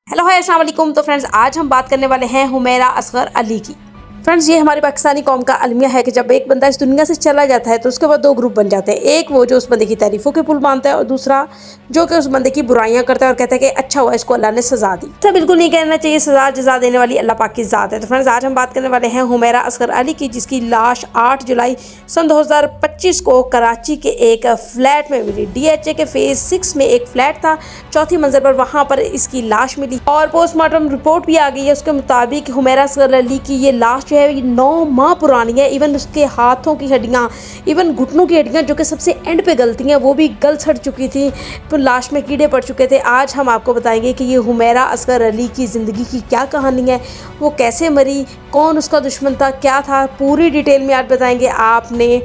Hello hi अस्सलाम वालेकुम। तो फ्रेंड्स आज हम बात करने वाले हैं हुमैरा असगर अली की। फ्रेंड्स ये हमारी पाकिस्तानी कौम का अलमिया है कि जब एक बंदा इस दुनिया से चला जाता है तो उसके बाद दो ग्रुप बन जाते हैं। एक वो जो उस बंदे की तारीफों के पुल मानता है और दूसरा जो कि उस बंदे की बुराइयां करता है और कहता है कि अच्छा हुआ इसको अल्लाह ने सजा दी। ऐसा बिल्कुल नहीं कहना चाहिए, सजा जजा देने वाली अल्लाह पाक की ज़ात है। तो फ्रेंड्स आज हम बात करने वाले हैं हुमैरा असगर अली की, जिसकी लाश 8 जुलाई सन 2025 को कराची के एक फ्लैट में मिली। DHA के फेज 6 में एक फ्लैट था, चौथी मंजिल पर वहां पर इसकी लाश मिली और पोस्टमार्टम रिपोर्ट भी आ गई है। उसके मुताबिक हुमैरा असगर अली की ये लाश जो है 9 माह पुरानी है। इवन उसके हाथों की हड्डियाँ, इवन घुटनों की हड्डियाँ जो कि सबसे एंड पे गलती हैं वो भी गल सड़ चुकी थी, तो लाश में कीड़े पड़ चुके थे। आज हम आपको बताएंगे कि ये हुमैरा असगर अली की ज़िंदगी की क्या कहानी है, वो कैसे मरी, कौन उसका दुश्मन था, क्या था, पूरी डिटेल में आज बताएंगे। आपने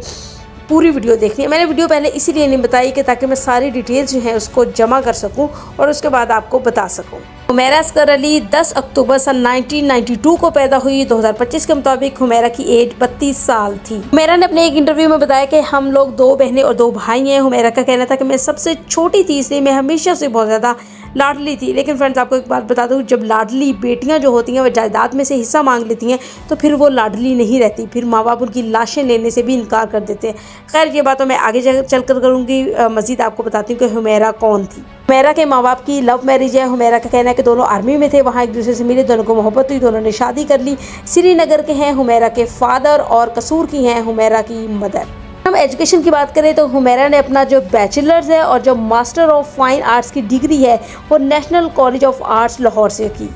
पूरी वीडियो देखनी है। मैंने वीडियो पहले इसीलिए नहीं बताई कि ताकि मैं सारी डिटेल्स जो है उसको जमा कर सकूं और उसके बाद आपको बता सकूं। हुमैरा असगर अली 10 अक्टूबर सन 1992 को पैदा हुई। 2025 के मुताबिक हुमैरा की एज 32 साल थी। हुमैरा ने अपने एक इंटरव्यू में बताया कि हम लोग 2 बहनें और 2 भाई हैं। हुमैरा का कहना था कि मैं सबसे छोटी थी, इसलिए मैं हमेशा से बहुत ज़्यादा लाडली थी। लेकिन फ्रेंड्स आपको एक बात बता दूं, जब लाडली बेटियां जो होती हैं वह जायदाद में से हिस्सा मांग लेती हैं तो फिर वो लाडली नहीं रहती, फिर माँ बाप उनकी लाशें लेने से भी इनकार कर देते हैं। खैर ये बात तो मैं आगे चल कर करूँगी। मज़ीद आपको बताती हूँ कि हुमैरा कौन थी। हुमैरा के माँ बाप की लव मैरिज है। हुमैरा का कहना है कि दोनों आर्मी में थे, वहाँ एक दूसरे से मिले, दोनों को मोहब्बत हुई, दोनों ने शादी कर ली। श्रीनगर के हैं हुमैरा के फादर और कसूर की हैं हुमैरा की मदर। हम एजुकेशन की बात करें तो हुमैरा ने अपना जो बैचलर्स है और जो मास्टर ऑफ फाइन आर्ट्स की डिग्री है वो national college of arts Lahore से की।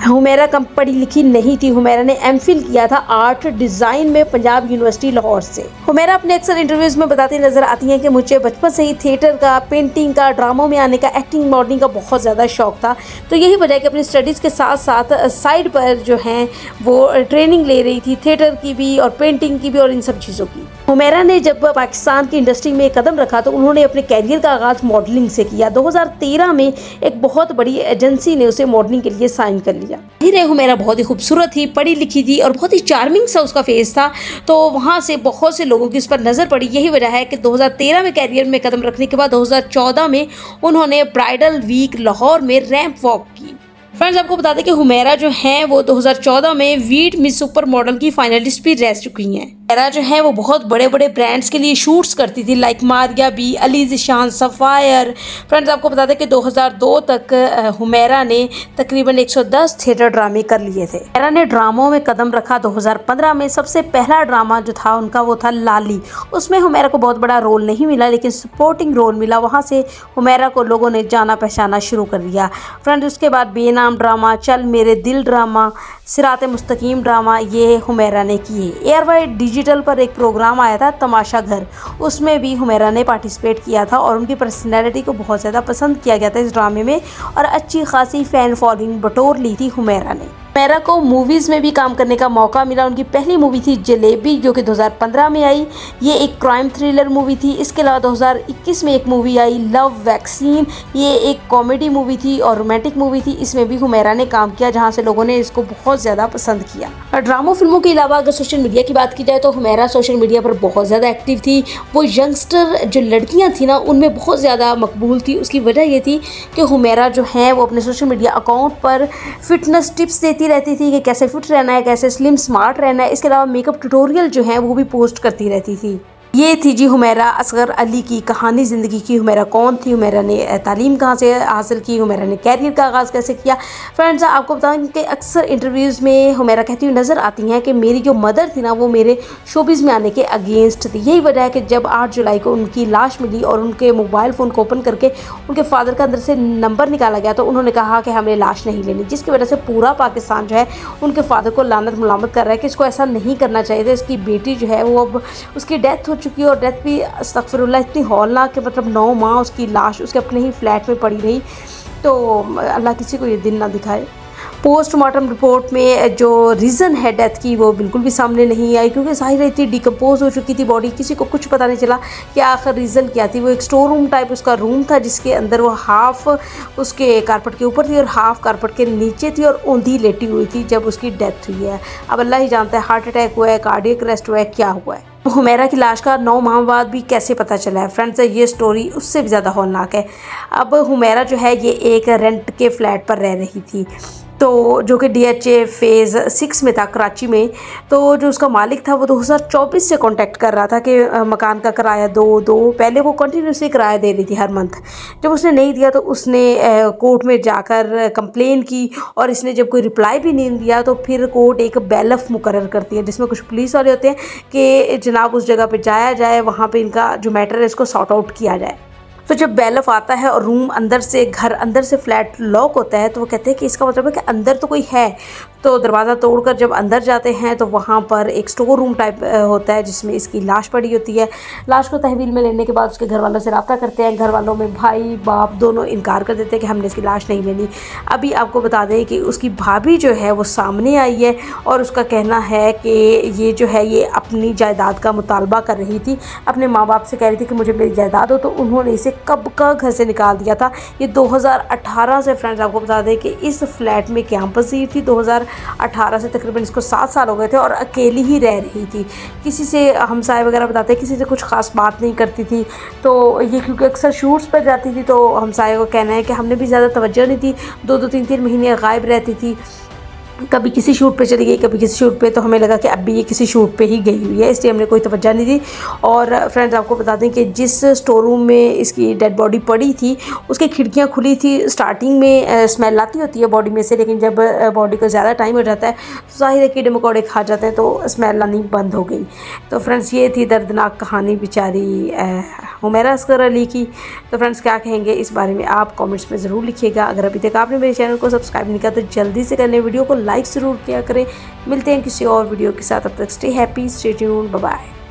हुमैरा कम पढ़ी लिखी नहीं थी। हुमैरा ने MPhil किया था आर्ट डिज़ाइन में पंजाब यूनिवर्सिटी लाहौर से। हुमैरा अपने अक्सर इंटरव्यूज़ में बताती नजर आती हैं कि मुझे बचपन से ही थिएटर का, पेंटिंग का, ड्रामों में आने का, एक्टिंग, मॉडलिंग का बहुत ज़्यादा शौक था। तो यही वजह है कि अपनी स्टडीज़ के साथ साथ साइड पर जो हैं वो ट्रेनिंग ले रही थी, थिएटर की भी और पेंटिंग की भी और इन सब चीज़ों की। हुमैरा ने जब पाकिस्तान की इंडस्ट्री में कदम रखा तो उन्होंने अपने कैरियर का आगाज़ मॉडलिंग से किया। 2013 में एक बहुत बड़ी एजेंसी ने उसे मॉडलिंग के लिए साइन कर लिया। हुमैरा बहुत ही खूबसूरत थी, पढ़ी लिखी थी और बहुत ही चार्मिंग सा उसका फेस था, तो वहाँ से बहुत से लोगों की उस पर नज़र पड़ी। यही वजह है कि 2013 में कैरियर में कदम रखने के बाद 2014 में उन्होंने ब्राइडल वीक लाहौर में रैंप वॉक की। फ्रेंड्स आपको बता दें कि हुमैरा जो हैं वो 2014 में वीट मिस सुपर मॉडल की फाइनलिस्ट भी रह चुकी हैं। हुमैरा जो है वो बहुत बड़े बड़े ब्रांड्स के लिए शूट्स करती थी, like Maria B, Ali Zeeshan, Sapphire. Friends आपको बता दें कि 2002 तक हुमैरा ने तकरीबन 110 थिएटर ड्रामे कर लिए थे। हुमैरा ने ड्रामों में कदम रखा। 2015 में सबसे पहला ड्रामा जो था उनका वो था लाली। उसमें हुमैरा को बहुत बड़ा रोल नहीं मिला लेकिन सपोर्टिंग रोल मिला। वहाँ से हुमैरा को लोगों ने जाना पहचाना शुरू कर दिया। फ्रेंड्स उसके बाद बेनाम ड्रामा, चल मेरे दिल ड्रामा, सिराते मुस्तकीम ड्रामा ये हुमैरा ने किए। एयरवाई डिजिटल पर एक प्रोग्राम आया था तमाशा घर, उसमें भी हुमैरा ने पार्टिसिपेट किया था और उनकी पर्सनैलिटी को बहुत ज़्यादा पसंद किया गया था इस ड्रामे में और अच्छी खासी फ़ैन फॉलोइंग बटोर ली थी हुमैरा ने। हुमैरा को मूवीज़ में भी काम करने का मौका मिला। उनकी पहली मूवी थी जलेबी जो कि 2015 में आई। ये एक क्राइम थ्रिलर मूवी थी। इसके अलावा 2021 में एक मूवी आई लव वैक्सीन, ये एक कॉमेडी मूवी थी और रोमांटिक मूवी थी। इसमें भी हुमैरा ने काम किया जहां से लोगों ने इसको बहुत ज़्यादा पसंद किया। और ड्रामों फिल्मों के अलावा अगर सोशल मीडिया की बात की जाए तो हुमैरा सोशल मीडिया पर बहुत ज़्यादा एक्टिव थी। वो यंगस्टर जो लड़कियाँ थी ना उनमें बहुत ज़्यादा मकबूल थी। उसकी वजह ये थी कि हुमैरा जो है वो अपने सोशल मीडिया अकाउंट पर फिटनेस टिप्स देती रहती थी कि कैसे फिट रहना है, कैसे स्लिम स्मार्ट रहना है। इसके अलावा मेकअप ट्यूटोरियल जो है वो भी पोस्ट करती रहती थी। ये थी जी हुमैरा असगर अली की कहानी ज़िंदगी की। हुमैरा कौन थी, हुमैरा ने तालीम कहाँ से हासिल की, हुमैरा ने कैरियर का आगाज़ कैसे किया। फ्रेंड्स आपको बताएं कि अक्सर इंटरव्यूज़ में हुमैरा कहती हुई नज़र आती हैं कि मेरी जो मदर थी ना वो मेरे शोबिज़ में आने के अगेंस्ट थी। यही वजह है कि जब 8 जुलाई को उनकी लाश मिली और उनके मोबाइल फ़ोन को ओपन करके उनके फादर का अंदर से नंबर निकाला गया तो उन्होंने कहा कि हमें लाश नहीं लेनी, जिसकी वजह से पूरा पाकिस्तान जो है उनके फादर को लानत मुलामत कर रहा है कि इसको ऐसा नहीं करना चाहिए था। इसकी बेटी जो है वो अब उसकी डेथ हो चुकी है और डेथ भी अस्तगफिरुल्लाह इतनी हौलनाक कि मतलब 9 माह उसकी लाश उसके अपने ही फ्लैट में पड़ी रही। तो अल्लाह किसी को ये दिन ना दिखाए। पोस्टमार्टम रिपोर्ट में जो रीज़न है डेथ की वो बिल्कुल भी सामने नहीं आई, क्योंकि ज़ाहिर इतनी डिकम्पोज हो चुकी थी बॉडी, किसी को कुछ पता नहीं चला कि आखिर रीज़न क्या थी। वो एक स्टोर रूम टाइप उसका रूम था, जिसके अंदर वो हाफ़ उसके कारपेट के ऊपर थी और हाफ़ कारपेट के नीचे थी और औंधी लेटी हुई थी जब उसकी डेथ हुई है। अब अल्लाह ही जानता है हार्ट अटैक हुआ है, कार्डियक अरेस्ट हुआ है, क्या हुआ है। हुमैरा की लाश का 9 माह बाद भी कैसे पता चला है फ्रेंड्स, ये स्टोरी उससे भी ज़्यादा हौलनाक है। अब हुमैरा जो है ये एक रेंट के फ्लैट पर रह रही थी, तो जो कि DHA फ़ेज़ 6 में था कराची में। तो जो उसका मालिक था वो 2024 से कांटेक्ट कर रहा था कि मकान का किराया दो। पहले वो कंटिन्यूसली किराया दे रही थी हर मंथ। जब उसने नहीं दिया तो उसने कोर्ट में जाकर कंप्लेन की, और इसने जब कोई रिप्लाई भी नहीं दिया तो फिर कोर्ट एक बैलफ मुकर्रर करती है, जिसमें कुछ पुलिस वाले होते हैं कि जनाब उस जगह पर जाया जाए, वहाँ पर इनका जो मैटर है इसको सॉर्ट आउट किया जाए। तो जब बैलफ आता है और रूम अंदर से, घर अंदर से फ्लैट लॉक होता है, तो वो कहते हैं कि इसका मतलब है कि अंदर तो कोई है। तो दरवाज़ा तोड़कर जब अंदर जाते हैं तो वहाँ पर एक स्टोर रूम टाइप होता है, जिसमें इसकी लाश पड़ी होती है। लाश को तहवील में लेने के बाद उसके घर वालों से रब्ता करते हैं। घर वालों में भाई बाप दोनों इनकार कर देते हैं कि हमने इसकी लाश नहीं लेनी। अभी आपको बता दें कि उसकी भाभी जो है वो सामने आई है और उसका कहना है कि ये जो है ये अपनी जायदाद का मुतालबा कर रही थी, अपने माँ बाप से कह रही थी कि मुझे मेरी जायदाद हो, तो उन्होंने इसे कब का घर से निकाल दिया था। ये 2018 से फ्रेंड्स आपको बता दें कि इस फ्लैट में कैंपस ही थी। 2018 से तकरीबन इसको 7 साल हो गए थे और अकेली ही रह रही थी। किसी से, हमसाए वगैरह बताते हैं, किसी से कुछ ख़ास बात नहीं करती थी। तो ये क्योंकि अक्सर शूट्स पर जाती थी, तो हमसाए को कहना है कि हमने भी ज़्यादा तवज्जो नहीं दी। 2-2 3-3 महीने गायब रहती थी, कभी किसी शूट पे चली गई, कभी किसी शूट पे। तो हमें लगा कि अब भी ये किसी शूट पे ही गई हुई है, इसलिए हमने कोई तवज्जो नहीं दी। और फ्रेंड्स आपको बता दें कि जिस स्टोर रूम में इसकी डेड बॉडी पड़ी थी उसकी खिड़कियां खुली थी। स्टार्टिंग में स्मेल आती होती है बॉडी में से, लेकिन जब बॉडी को ज़्यादा टाइम हो जाता है तो ज़ाहिर है कीड़े मकोड़े खा जाते हैं, तो स्मेल आनी बंद हो गई। तो फ्रेंड्स ये थी दर्दनाक कहानी बेचारी हुमैरा असगर अली की। तो फ्रेंड्स क्या कहेंगे इस बारे में आप कमेंट्स में ज़रूर लिखिएगा। अगर अभी तक आपने मेरे चैनल को सब्सक्राइब नहीं किया तो जल्दी से करने, वीडियो को लाइक ज़रूर किया करें। मिलते हैं किसी और वीडियो के साथ, तब तक stay happy, stay tuned, bye bye.